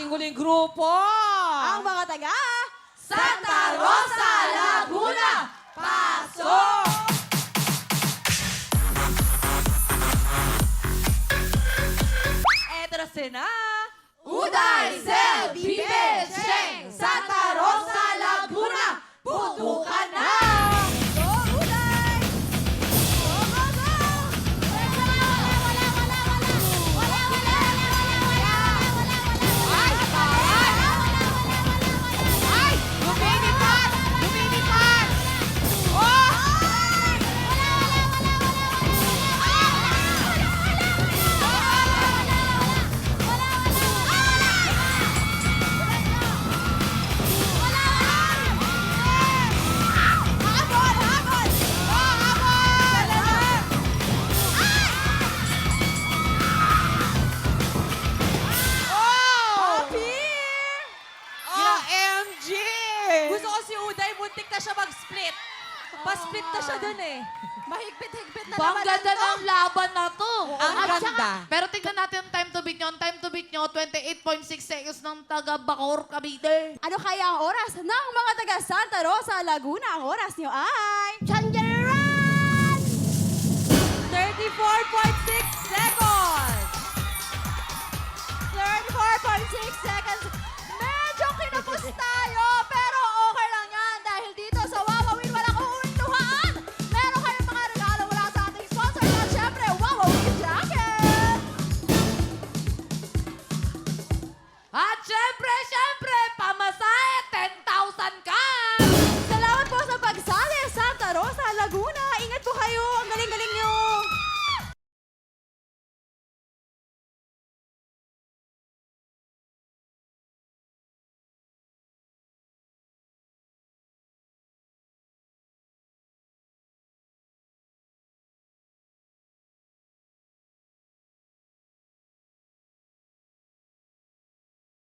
ating huling grupo. Ang mga taga Santa Rosa, Laguna. Pasok! Eto na sila. Uday, Sel, Bibe, Sheng, Santa Rosa, Laguna. Putukan na! Go, Uday! Go, go, go! Ay, ay! Lumilipad! Lumilipad! Oh! Habol! Habol! Oh! Appear! OMG! Gusto ko si Uday, buntik na siya mag-split. Pa-split na siya dun eh. Mahigpit-higpit na Ang naman ganda to. ng laban na to. Ang At ganda. saka- Pero tingnan natin ang time to beat nyo. Ang time to beat nyo, 28.6 seconds ng taga Bacoor, Cavite. Ano kaya ang oras ng mga taga Santa Rosa, Laguna? Ang oras niyo ay... Chanjaran! 34.6